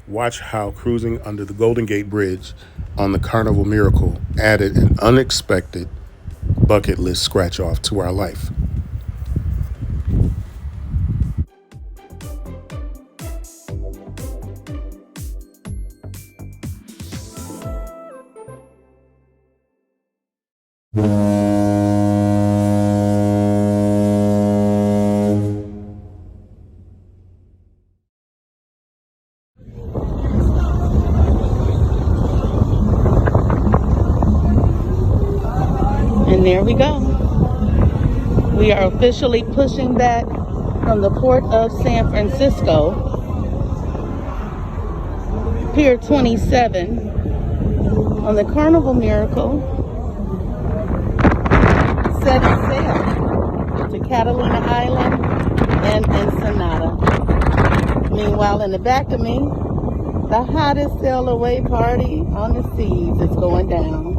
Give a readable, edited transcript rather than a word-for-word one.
Watch how cruising under the Golden Gate Bridge on the Carnival Miracle added an unexpected bucket list scratch off to our life. And there we go. We are officially pushing back from the port of San Francisco, Pier 27, on the Carnival Miracle, setting sail to Catalina Island and Ensenada. Meanwhile, in the back of me, the hottest sail away party on the seas is going down.